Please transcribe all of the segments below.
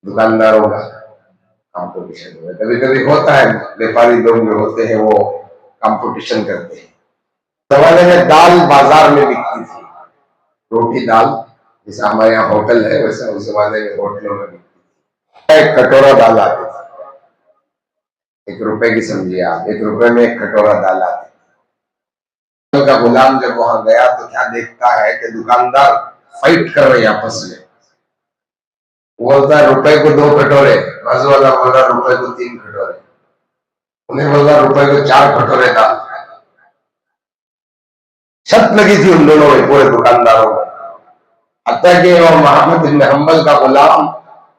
दुकानदारों का कंपटीशन में कभी कभी होता है, व्यापारी लोग जो होते हैं वो कंपटीशन करते हैं। जमाने में दाल बाजार में बिकती थी, रोटी दाल, जैसा हमारे यहाँ होटल है वैसा उस जमाने में होटलों में बिकती थी। एक कटोरा दाल आती थी, 1 रुपए की, समझिए आप, 1 रुपए में एक कटोरा दाल आती थी। का गुलाम जब वहां गया तो क्या देखता है कि दुकानदार फाइट कर रहे हैं आपस में। वो बोलता है रुपए को 2 कटोरे, बाजू वाला बोल रहा रुपए को 3 कटोरे, उन्हें बोल रहा रुपए को 4 कटोरे दाल। छत लगी थी उन दोनों में, पूरे दुकानदारों में। हत्या कि इमाम मोहम्मद इब्न हंबल का गुलाम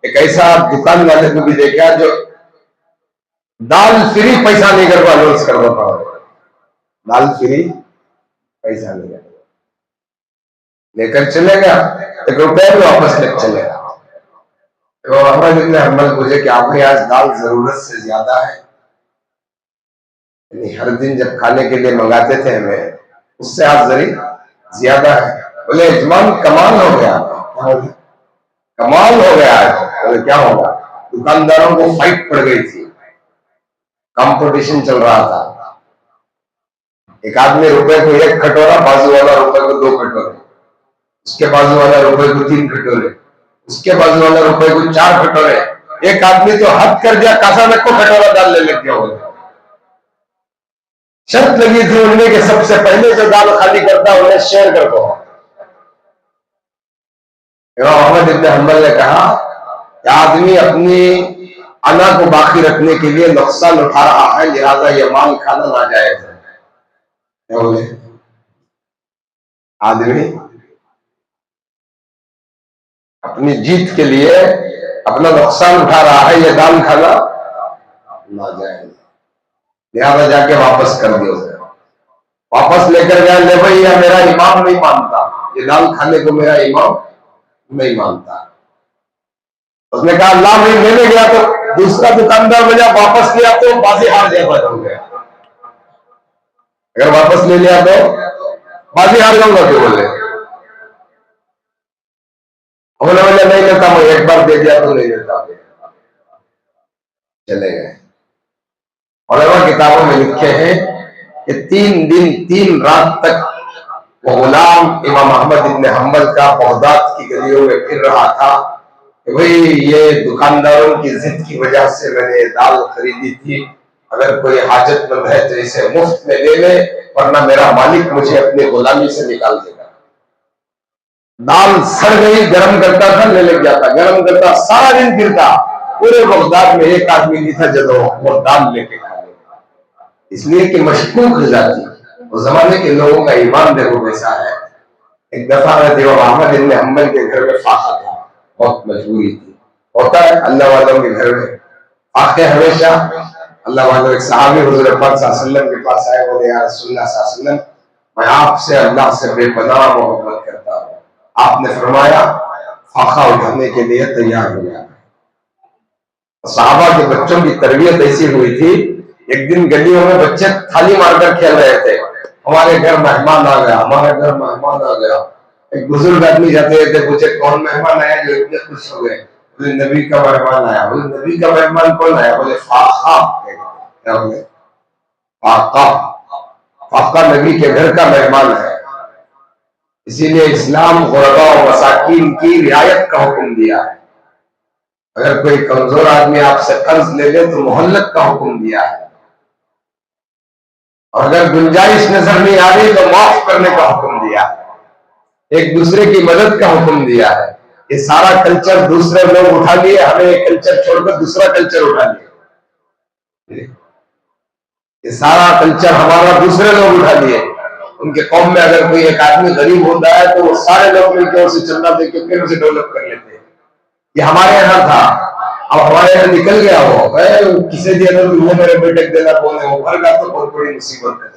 एक ऐसा दुकान वाले को भी देखा जो दाल फ्री पैसा लेकर को अनाउंस कर देता हो, दाल फ्री पैसा लेकर चलेगा, 1 रुपया भी वापस लेकर चलेगा। तो मोहम्मद इब्न हंबल पूछे कि आपके आज दाल जरूरत से ज्यादा है? हर दिन जब खाने के लिए मंगाते थे हमें, उससे आज जरी ज्यादा है। बोले यजमान कमाल हो गया, कमाल हो गया है। बोले क्या होगा? दुकानदारों को फाइट पड़ गई थी, कंपटीशन चल रहा था। एक आदमी रुपए को 1 कटोरा, बाजू वाला रुपए को 2 कटोरे, उसके बाजू वाला रुपए को 3 कटोरे, उसके बाजू वाला रुपए को 4 कटोरे। एक आदमी तो हद कर दिया, कासा में को कटोरा दाल ले लेके हो। शर्त लगी थी उनमें कि सबसे पहले जो दाल खाली करता उन्हें शेयर कर दो। मोहम्मद इब्न हंबल ने कहा कि आदमी अपनी अना को बाकी रखने के लिए नुकसान उठा रहा है, लिहाजा यह माल खाना नाजायज है। क्या बोले? आदमी अपनी जीत के लिए अपना नुकसान उठा रहा है, यह दाल खाना नाजायज, लिहाजा जाके वापस कर दिया। वापस लेकर गया, ले भाई यह मेरा इमाम नहीं मानता, ये दाल खाने को मेरा इमाम नहीं मानता। उसने कहा अल्लाह नहीं लेने गया तो दूसरा दुकानदार बजा, वापस लिया तो बाजी हार जाएगा। अगर वापस ले लिया तो बाजी हार जाऊंगा। क्यों? बोले बोले नहीं लेता, मैं एक बार दे दिया तो नहीं लेता, चले गए। और किताबों में लिखे हैं कि 3 दिन 3 रात तक वो गुलाम इमाम अहमद इब्न हंबल का बगदाद की गलियों में फिर रहा था कि भाई ये दुकानदारों की जिद की वजह से मैंने दाल खरीदी थी, अगर कोई हाजतमंद है तो इसे मुफ्त में ले ले, वरना मेरा मालिक मुझे अपने गुलामी से निकाल देगा। दाल सड़ गई, गर्म करता था, ले लग जाता, गर्म करता, सारा दिन फिरता। पूरे बगदाद में एक आदमी नहीं था जब वो दाल लेके खा ले, इसलिए कि मशकूक जाती। उस जमाने के लोगों का ईमान देखो कैसा है। एक दफा इमाम अहमद इब्न हंबल के घर में फाका था, बहुत मजबूरी थी। होता है अल्लाह वालों के घर में फाके हमेशा। अल्लाह वालों एक सहाबी हुजूर पाक सल्लल्लाहु अलैहि वसल्लम के पास आए, बोले या रसूलुल्लाह सल्लल्लाहु अलैहि वसल्लम, मैं आपसे अल्लाह से बेपनाह मोहब्बत करता हूँ। आपने फरमाया फाका उठाने के लिए तैयार हो गया। सहाबा के बच्चों की तरबियत ऐसी हुई थी, एक दिन गलियों में बच्चे थाली मारकर खेल रहे थे, हमारे घर मेहमान आ गया, हमारे घर मेहमान आ गया। एक बुजुर्ग आदमी जाते थे, पूछे कौन मेहमान आया जो इतने खुश हो गए? बोले नबी का मेहमान आया। बोले नबी का मेहमान कौन आया? बोले फाका। क्या बोले? फाका। फाका नबी के घर का मेहमान है। इसीलिए इस्लाम गुरबा और मसाकीन की रियायत का हुक्म दिया है। अगर कोई कमजोर आदमी आपसे कर्ज ले ले तो मोहल्लत का हुक्म दिया है, और अगर गुंजाइश नजर नहीं आ रही तो माफ करने का हुक्म दिया है, एक दूसरे की मदद का हुक्म दिया है। ये सारा कल्चर दूसरे लोग उठा लिए, हमें एक कल्चर छोड़कर दूसरा कल्चर उठा लिया। ये सारा कल्चर हमारा दूसरे लोग उठा लिए। उनके कौम में अगर कोई एक आदमी गरीब होता है तो वो सारे लोग मिलकर उसे चंदा देकर फिर उसे डेवलप कर लेते हैं। ये हमारे यहाँ था, अब हमारे यहाँ निकल गया। वो किसे दिया तो वो मेरे बेटे को देना, बोले वो भर गया तो बहुत बड़ी मुसीबत है।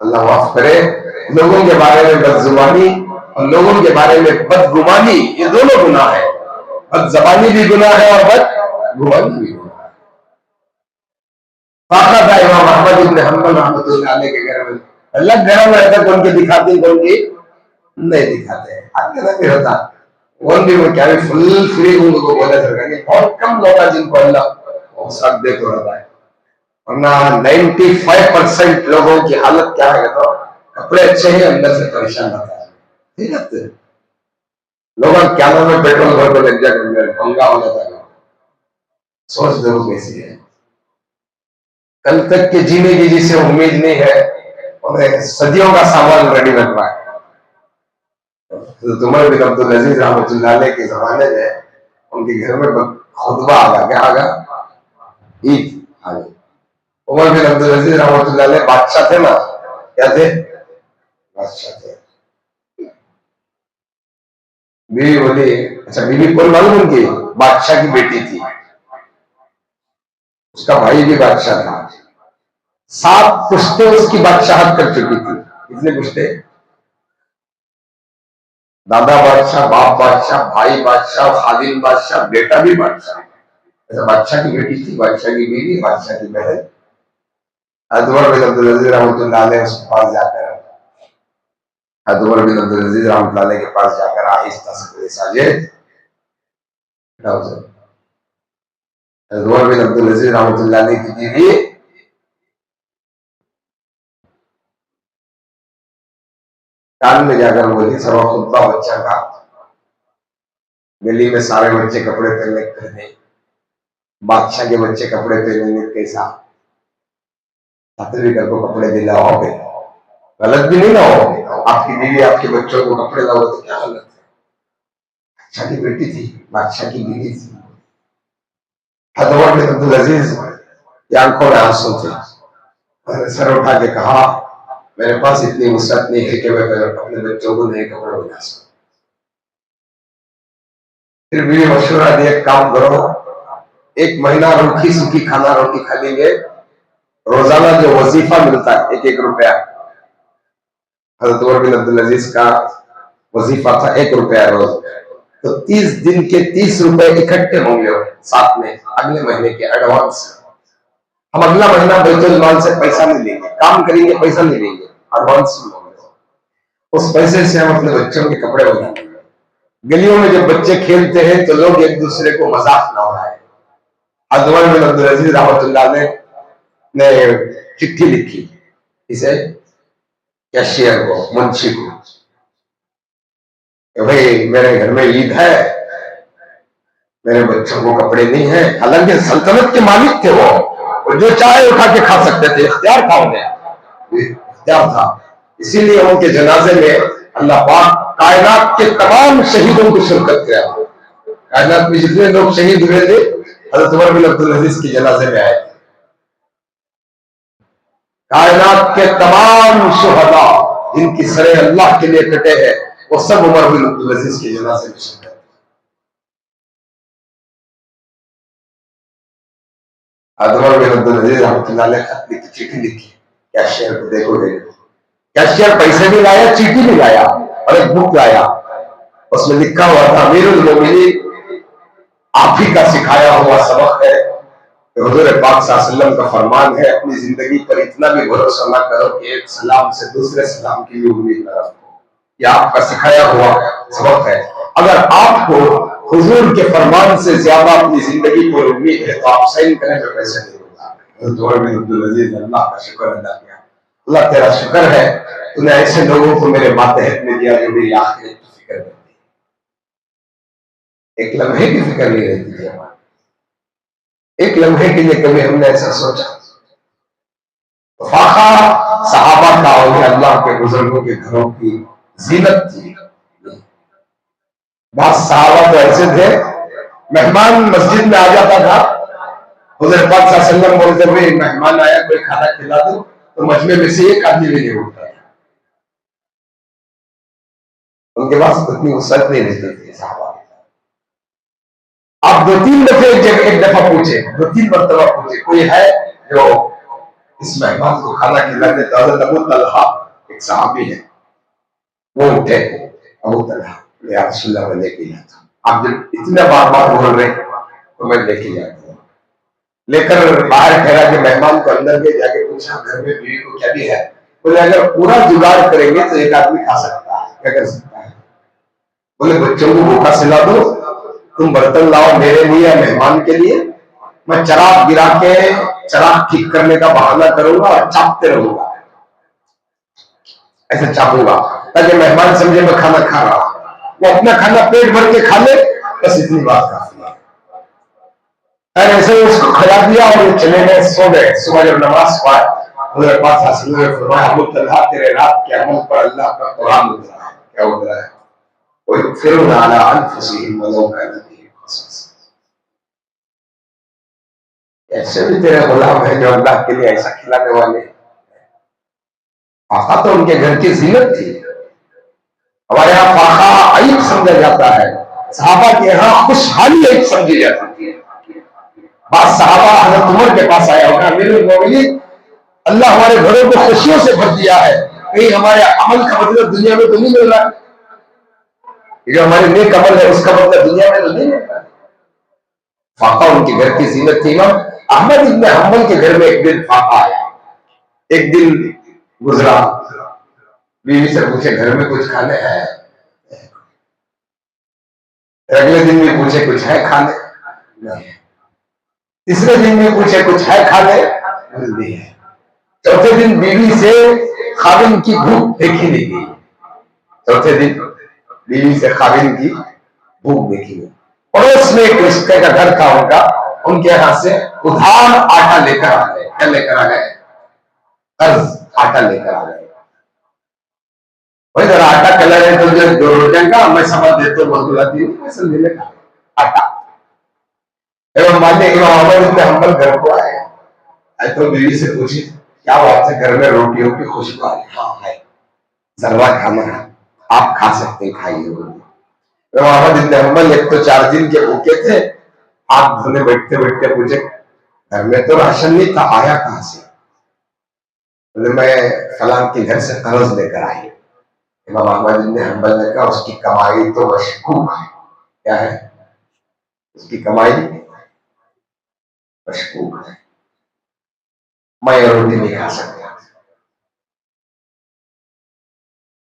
अल्लाह माफ करे। लोगों के बारे में बदजुबानी और लोगों के बारे में बदगुमानी, ये दोनों गुनाह है। बदजबानी भी गुनाह है और बदगुमानी भी गुनाह है। फाका था इमाम अहमद इब्न हंबल रहमतुल्लाह अलैह के घर में। अलग घर में रहता, कौन के दिखाते कौन की नहीं दिखाते। हर घर में होता, वन भी मैं क्या भी फुल फ्री उनको बोला सरकार के बहुत कम लोग हैं जिनको अल्लाह साथ दे तो रहा है, वरना 95% लोगों की हालत क्या है तो कपड़े अच्छे ही अंदर से परेशान रहता है। ठीक है, लोग क्या नाम में पेट्रोल भर के लग जाए महंगा हो जाता है। सोच दो कैसी है, कल तक के जीने की जिसे उम्मीद नहीं है उन्हें सदियों का सामान रेडी रख रहा है। तो उमर बिन अब्दुल अजीज रहमतुल्लाह अलैह के जमाने में उनके घर में खुतबा आ गया, क्या आ गया, ईद आ गई। उमर बिन अब्दुल अजीज रहमतुल्लाह अलैह बादशाह थे ना, क्या थे, बादशाह थे। बीवी बोली, अच्छा बीवी कौन मालूम, उनकी बादशाह की बेटी थी, उसका भाई भी बादशाह था, 7 पुश्ते उसकी बादशाहत कर चुकी थी। कितने पुश्ते, दादा बादशाह, बाप बादशाह, भाई बादशाह, खादिम बादशाह, बेटा भी बादशाह। ऐसा बादशाह की बेटी थी, बादशाह की बीवी, बादशाह की बहन। उमर बिन अब्दुल अजीज रहमतुल्लाह अलैह उसके पास जाकर, उमर बिन अब्दुल अजीज रहमतुल्लाह अलैह के पास जाकर आहिस्ता से बोले, साजिद उमर बिन अब्दुल अजीज रहमतुल्लाह अलैह की बीवी कान में जाकर बोली, सबा खुतबा बच्चा का, गली में सारे बच्चे कपड़े पहनने करने, बादशाह के बच्चे कपड़े पहनेंगे कैसा, छात्र को कपड़े दिलाओगे, गलत भी नहीं ना हो, आपकी बीवी आपके बच्चों को कपड़े लाओ तो क्या गलत है, बादशाह की बेटी थी, बादशाह की बीवी थी। हजरत अब्दुल अजीज की आंखों में आंसू थे, मैंने सर उठा के कहा, मेरे पास इतनी वसअत नहीं है कि मैं अपने बच्चों को नए कपड़े बना सकूं। फिर भी मशवरा दिया, काम करो, 1 महीना रूखी सूखी खाना रोटी खा लेंगे, रोजाना जो वजीफा मिलता है 1-1 रुपया, हजरत उमर बिन अब्दुल अजीज का वजीफा था 1 रुपया रोज, तो 30 दिन के 30 रुपए इकट्ठे होंगे साथ में, अगले महीने के एडवांस। हम अगला महीना बैतुल माल से पैसा नहीं लेंगे, काम करेंगे पैसा नहीं लेंगे, एडवांस में उस पैसे से हम अपने बच्चों के कपड़े बनाएंगे। गलियों में जब बच्चे खेलते हैं तो लोग एक दूसरे को मजाक ना उड़ाए। हजरत बिन अब्दुल अजीज रहमतुल्लाह ने चिट्ठी लिखी, इसे कैशियर को, मुंशी को, भाई मेरे घर में ईद है, मेरे बच्चों को कपड़े नहीं है। हालांकि सल्तनत के मालिक थे वो जो चाहे उठा के खा सकते थे, इख्तियार था उन्हें, इख्तियार था। इसीलिए उनके जनाजे में अल्लाह पाक कायनात के तमाम शहीदों को शिरकत किया। कायनात में जितने लोग शहीद हुए थे हजरत उमर बिन अब्दुल अजीज के जनाजे में आए थे। कायनात के तमाम शुहदा जिनकी सरे अल्लाह के लिए कटे हैं, वो सब उमर बिन अब्दुल अजीज के जनाजे में शिरकत। उमर बिन अब्दुल अजीज रहमतुल्लाह अलैह खत लिखी, चिट्ठी लिखी, कैशियर को देखोगे, कैशियर पैसे भी लाया, चिट्ठी भी लाया और एक बुक लाया, उसमें लिखा हुआ था, अमीरुल मोमिनीन आप ही का सिखाया हुआ सबक है, हुजूर पाक सल्लल्लाहु अलैहि वसल्लम का फरमान है, अपनी जिंदगी पर इतना भी भरोसा ना करो कि एक सलाम से दूसरे सलाम की भी उम्मीद न रखो। यह आपका सिखाया हुआ सबक है। अगर आपको हुजूर के फरमान से ज्यादा अपनी जिंदगी पर उम्मीद है तो आप साइन करें तो पैसे नहीं होगा। अब्दुल अजीज अल्लाह का शुक्र अदा किया, अल्लाह तेरा शुक्र है तूने ऐसे लोगों को मेरे मातहत में दिया जो मेरी आखिरत की फिक्र करती, एक लम्हे की फिक्र नहीं रहती थी हमारी, एक लम्हे के लिए कभी हमने ऐसा सोचा। फाखा सहाबा का और अल्लाह के बुजुर्गों के घरों की जीनत थी। बहुत सहाबा तो ऐसे थे, मेहमान मस्जिद में आ जाता था, हुजूर पाक सल्लल्लाहु अलैहि वसल्लम बोलते हुए मेहमान आया कोई खाना खिला दो, तो मजमे में से एक आदमी भी नहीं उठता था, उनके पास उतनी वसअत नहीं रहती थी सहाबा। आप 2-3 दफे एक दफा पूछे, 2-3 मरतबा पूछे, कोई है जो इस मेहमान को खाना खिला दे? तो हज़रत अबू तलहा एक सहाबी है, वो उठे, अबू तलहा या रसूलुल्लाह मैं लेके जाता, आप जब इतने बार बार बोल रहे तो मैं लेके जाता हूँ। लेकर बाहर ठहरा के मेहमान को अंदर के जाके पूछा घर में बीवी को क्या भी है? बोले अगर पूरा जुगाड़ करेंगे तो एक आदमी खा सकता है, क्या कर सकता है? बोले बच्चों को भूखा सिला दो, तुम बर्तन लाओ मेरे लिए या मेहमान के लिए, मैं चराग गिरा के चराग ठीक करने का बहाना करूंगा और चापते रहूंगा, ऐसे चापूंगा ताकि मेहमान समझे मैं खाना खा रहा हूं, वो अपना खाना पेट भर के खा ले, बस इतनी बात काफी है। और ऐसे उसको खिला दिया और वो चले गए, सो गए। सुबह जब नमाज पढ़ा फरमाया तेरे रात के अमल पर अल्लाह का कुरान उतरा है। क्या उतरा है? ऐसे भी तेरे गुलाम है जो अल्लाह के लिए ऐसा खिलाने वाले। फाका तो उनके घर की जीनत थी। हमारे यहाँ फाका अईब समझा जाता है, सहाबा के यहाँ खुशहाली अईब समझी जाती है। बात सहाबा हज़रत उमर के पास आया होगा, मेरे मोमिनीन अल्लाह हमारे घरों को खुशियों से भर दिया है, कहीं हमारे अमल का मतलब दुनिया में तो नहीं मिल रहा, जो हमारे नेक अमल है उसका मतलब दुनिया में तो नहीं मिल रहा। फाका उनके घर की जीनत थी। इमाम अहमद इब्न हंबल के घर में एक दिन फाका आया। एक दिन गुजरा, बीवी से पूछे घर में कुछ खाने हैं, अगले दिन भी पूछे कुछ है खाने, तीसरे दिन भी पूछे कुछ है खाने, नहीं है। चौथे दिन बीवी से खाविन की भूख देखी नहीं गई। चौथे दिन बीवी से खाविन की भूख देखी गई। पड़ोस में एक रिश्ते का घर था उनका, उनके यहाँ से उधार आटा लेकर आ गए। क्या लेकर आ गए? कर्ज आटा लेकर आ गए। भाई जरा आटा कलर है तो जो रोजन का मैं समझ देते बदलाती हूँ, मैं समझ लेगा आटा। एवं मान्य इमाम अहमद इब्न हंबल घर को आए, तो बीवी से पूछी क्या बात है, घर में रोटियों की खुशबू आ रही? हाँ है, जरा खाना है, आप खा सकते हैं, खाइए। इमाम अहमद इब्न हंबल एक तो 4 दिन के भूखे थे, हाथ धोने बैठते बैठते पूछे घर में तो राशन नहीं था, आया कहां से? बोले मैं फलां के घर से कर्ज लेकर आई। इमाम अहमद इब्न हंबल ने कहा उसकी कमाई तो मशकूक है। क्या है उसकी कमाई? मशकूक है, मैं ये रोटी नहीं खा सकता।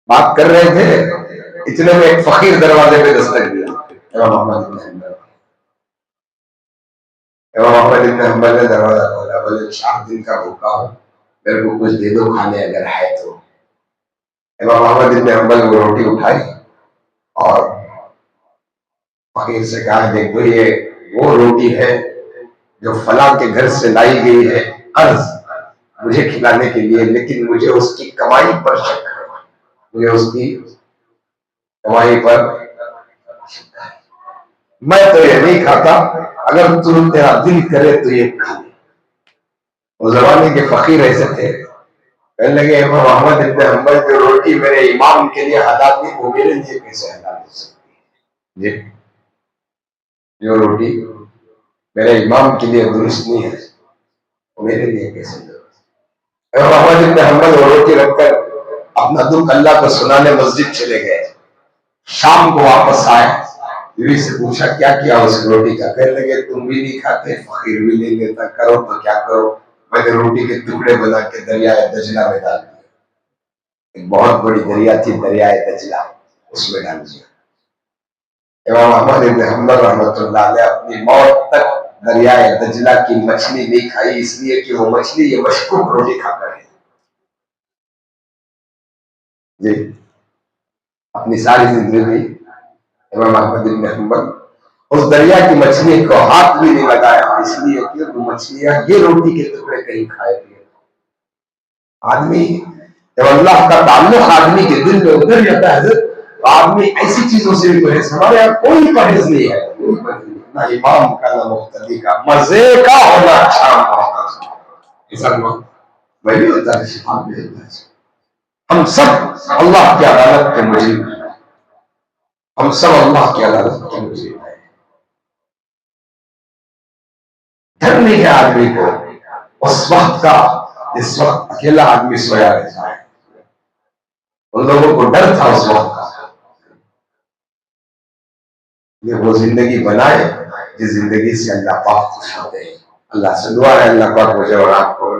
बात कर रहे थे, इतने में एक फकीर दरवाजे पे दस्तक दिया। इमाम अहमद इब्न हंबल ने दरवाजा खोला, बोले 4 दिन का भूखा हूं, मेरे को कुछ दे दो खाने अगर है तो। इमाम अहमद इब्न हंबल वो रोटी उठाई और फकीर से कहा देखो ये वो रोटी है जो फलां के घर से लाई गई है कर्ज मुझे खिलाने के लिए, लेकिन मुझे उसकी कमाई पर शक है, मुझे उसकी कमाई पर मैं तो ये नहीं खाता, अगर तुम तेरा दिल करे तो ये खा ले। उस जमाने के फकीर ऐसे थे, कहने लगे इमाम अहमद इब्न हंबल जो रोटी मेरे इमाम के लिए हलाल थी वो मेरे लिए कैसे हलाल हो सकती है? जो रोटी मेरे इमाम के लिए दुरुस्त नहीं है वो मेरे लिए कैसे दुरुस्त? इमाम अहमद इब्न हंबल वो रोटी रखकर अपना दुख अल्लाह को सुनाने मस्जिद चले गए। शाम को वापस आए, बीवी से पूछा क्या किया उस रोटी का? कहने लगे तुम भी नहीं खाते, फकीर भी नहीं लेता, करो तो क्या करो, मैंने रोटी के टुकड़े बना के दरियाए दजला में डाल दिए। एक बहुत बड़ी दरिया थी दरियाए दजला, उसमें डाल दिया। इमाम अहमद इब्न हंबल रहमतुल्लाह अलैह अपनी मौत तक दरियाए दजला की मछली नहीं खाई, इसलिए कि वो मछली ये मशकूक रोटी खाकर है जी। अपनी सारी जिंदगी इमाम अहमद इब्न हंबल उस दरिया की मछली को हाथ भी नहीं लगाया, इसलिए कि वो मछलियां ये रोटी के टुकड़े कहीं खाए पिए। आदमी जब अल्लाह का ताल्लुक आदमी के दिल में उतर जाता है तो आदमी ऐसी चीजों से भी परहेज। हमारे यहाँ कोई परहेज नहीं है, ना इमाम का ना मुख्तदी का, मजे का होना अच्छा मैं भी होता है, आप भी होता है। हम सब अल्लाह की अदालत के मुजीब हैं, हम सब अल्लाह की अदालत के मुजीब हैं। डर नहीं है आदमी को उस वक्त का जिस वक्त अकेला आदमी सोया रहता है। उन लोगों को डर था उस वक्त का, ये वो जिंदगी बनाए जिस जिंदगी से अल्लाह पाक खुश होते हैं। अल्लाह से दुआ है अल्लाह पाक मुझे और आपको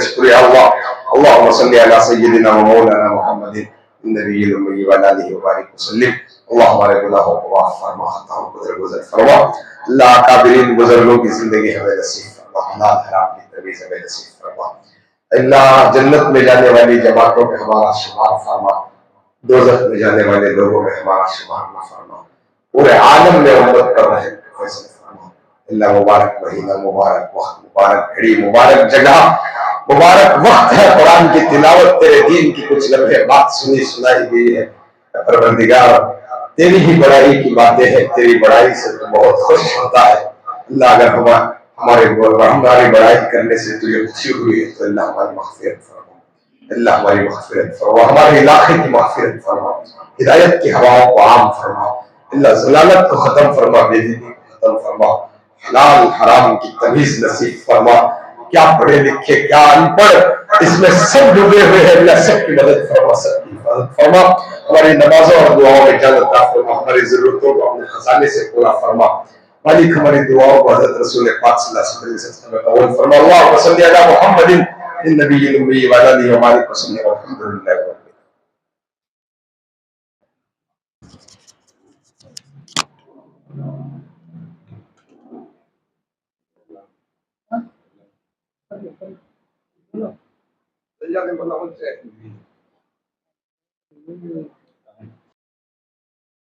शुक्रिया। अल्लाहुम्मा सल्ली अला सय्यिदिना व मौलाना मुहम्मदिन नबिय्यिल उम्मी व अला आलिहि व बारिक वसल्लिम। अल्लाह हमारे गुनाहों को माफ फरमा, खताओं को दरगुजर फरमा। अल्लाह काबिरीन बुजुर्गों की जिंदगी हमें नसीब फरमा, हलाल हराम की तमीज हमें नसीब फरमा। अल्लाह जन्नत में जाने वाली जमातों में हमारा शुमार फरमा, दोजख में जाने वाले लोगों में हमारा शुमार न फरमा। पूरे आलम में उम्मत कर रहे फैसले फरमा। अल्लाह मुबारक महीना, मुबारक वक्त, मुबारक घड़ी, मुबारक जगह, मुबारक वक्त है कुरान की तिलावत, तेरे दीन की कुछ लम्हे बात सुनी सुनाई गई है। परवरदिगार तेरी ही बड़ाई की बातें हैं, तेरी बड़ाई से तो बहुत खुश होता है। अल्लाह अगर हमारी बड़ाई करने से तुझे खुशी हुई है तो अल्लाह हमारी मग़फ़िरत फरमा, अल्लाह हमारी मग़फ़िरत फरमा, हमारे इलाके की मग़फ़िरत फरमा, हिदायत की हवाओं को आम फरमा, अल्लाह ज़लालत को खत्म फरमा, बेदीनी को खत्म फरमा, हलाल हराम की तमीज नसीब फरमा। क्या पढ़े लिखे क्या अनपढ़ इसमें सब डूबे हुए हैं, अल्लाह सबकी मदद फरमा, सबकी मदद फरमा। हमारी नमाजों और दुआओं में इजाजत फरमा, हमारी जरूरतों को अपने खजाने से पूरा फरमा। मालिक हमारी दुआओं को हज़रत रसूल पाक सल्लल्लाहु अलैहि वसल्लम में कबूल फरमा। अल्लाहुम्मा सल्ली अला मुहम्मदिन नबिय्यिल उम्मी व अला आलिहि व वसल्लम। अल्हम्दुलिल्लाह।